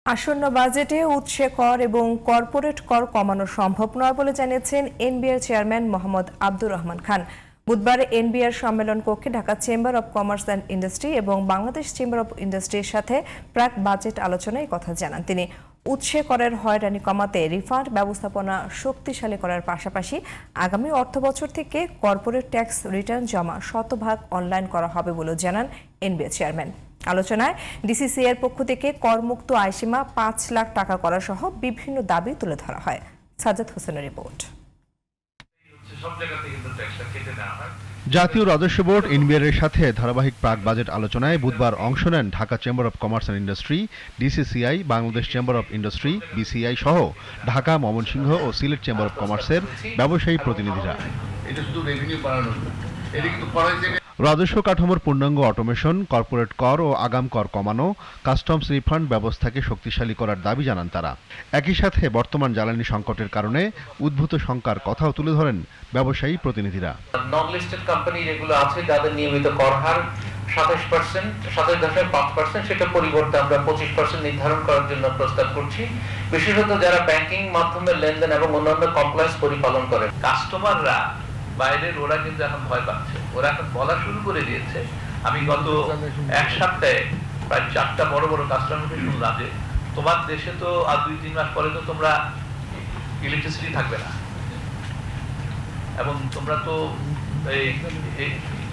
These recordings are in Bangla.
আসন্ন বাজেটে উৎসে কর এবং কর্পোরেট কর কমানো সম্ভব নয় বলে জানিয়েছেন এনবিআর চেয়ারম্যান মোহাম্মদ আব্দুর রহমান খান। বুধবার এনবিআর সম্মেলন কক্ষে Dhaka chamber of commerce and industry এবং বাংলাদেশ চেম্বার অব ইন্ডাস্ট্রির সাথে প্রাক বাজেট আলোচনায় কথা জানান তিনি। উৎসে করের হয়রানি কমাতে রিফান্ড ব্যবস্থাপনা শক্তিশালী করার পাশাপাশি আগামী অর্থবছর থেকে কর্পোরেট ট্যাক্স রিটার্ন জমা শতভাগ অনলাইন করা হবে বলে জানান এনবিআর চেয়ারম্যান। আলোচনায় ডিসিসিআই এর পক্ষ থেকে করমুক্ত আয়সীমা ৫ লাখ টাকা করা সহ বিভিন্ন দাবি তুলে ধরা হয়। সাজ্জাদ হোসেনের রিপোর্ট। জাতীয় রাজস্ব বোর্ড এনবিআর এর সাথে ধারাবাহিক প্রাক বাজেট আলোচনায় বুধবার অংশ নেন Dhaka chamber of commerce and industry, DCCI, Bangladesh chamber of industry, BCI সহ ঢাকা, ময়মনসিংহ ও সিলেট চেম্বার অব কমার্সের ব্যবসায়ী প্রতিনিধিরা। রাজস্ব কাঠামোর পূর্ণাঙ্গ অটোমেশন, কর্পোরেট কর ও আগাম কর কমানো, কাস্টমস রিফান্ড ব্যবস্থাকে শক্তিশালী করার দাবি জানান তারা। একই সাথে বর্তমান জ্বালানি সংকটের কারণে উদ্ভূত শঙ্কার কথাও তুলে ধরেন ব্যবসায়ী প্রতিনিধিরা। নন লিস্টেড কোম্পানি যেগুলো আছে যাদের নিয়মিত কর হার 27%, 27.5%, সেটা পরিবর্তে আমরা 25% নির্ধারণ করার জন্য প্রস্তাব করছি। বিশেষত যারা ব্যাংকিং মাধ্যমে লেনদেন এবং অন্যান্য কমপ্লায়েন্স পরিপালন করে, কাস্টমাররা বাইরের ওরা কিন্তু এখন ভয় পাচ্ছে, ওরা এখন বলা শুরু করে দিয়েছে। আমি গত এক সপ্তাহে প্রায় 4টা বড় বড় কাস্টমারকে শুনলাম যে তোমার দেশে তো আর 2-3 মাস পরে তো তোমরা ইলেকট্রিসিটি থাকবে না, এবং তোমরা তো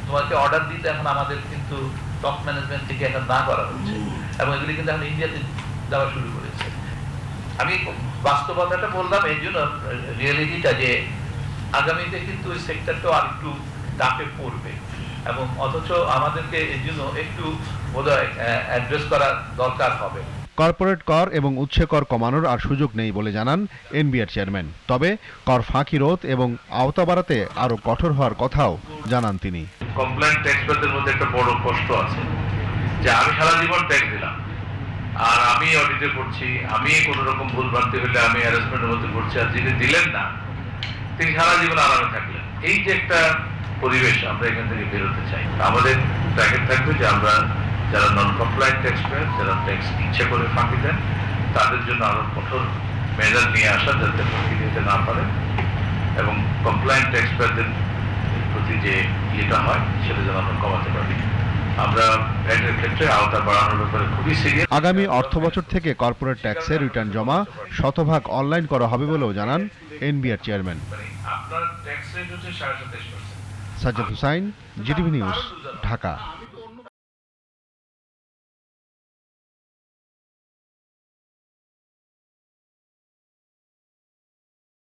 তোমাকে অর্ডার দিতে এখন আমাদের কিন্তু টপ ম্যানেজমেন্ট থেকে এখন না করা হচ্ছে, এবং এগুলি কিন্তু এখন ইন্ডিয়াতে যাওয়া শুরু করেছে। আমি বাস্তবতাটা বললাম এই জন্য, রিয়েলিটিটা যে আগামীতে কিন্তু ওই সেক্টরটা আর একটু চাপে পড়বে, এবং অথচ আমাদেরকে এর জন্য একটু বোধহয় অ্যাড্রেস করা দরকার হবে। কর্পোরেট কর এবং উৎসে কর কমানোর আর সুযোগ নেই বলে জানান এনবিআর চেয়ারম্যান। তবে কর ফাঁকি রোধ এবং আওতা বাড়াতে আরো কঠোর হওয়ার কথাও জানান তিনি। কমপ্লেন্ট ট্যাক্সপেয়ারদের মধ্যে একটা বড় কষ্ট আছে যে আমি সারা জীবন ট্যাক্স দিলাম আর আমি অডিটে করছি, আমি কোনো রকম ভুল ভ্রান্তি হলে আমি হ্যারাসমেন্টের মধ্যে করছি, আর যিনি দিলেন না তিনি সারা জীবন আরামে থাকলেন। এই যে একটা পরিবেশ, আমরা এখান থেকে বেরোতে চাই। আমাদের টার্গেট থাকবে যে আমরা যারা নন কমপ্লায়েন্ট ট্যাক্সপেয়ার, যারা ট্যাক্স ইচ্ছে করে ফাঁকি দেন, তাদের জন্য আরো কঠোর মেজার নিয়ে আসা, যাতে ফাঁকি দিতে না পারে, এবং কমপ্লায়েন্ট ট্যাক্সপেয়ারদের প্রতি যে ইয়েটা হয় সেটা যেন আমরা কমাতে পারি। আমরা ভ্যাটের ক্ষেত্রে আওতা বাড়ানোর ব্যাপারে খুবই সিরিয়াস। আগামী অর্থবছর থেকে কর্পোরেট ট্যাক্সের রিটার্ন জমা শতভাগ অনলাইন করা হবে বলেও জানান এনবিআর চেয়ারম্যান। আপনার ট্যাক্স রেট হচ্ছে 27.5%। Sajjad Hossain, GTV news, Dhaka.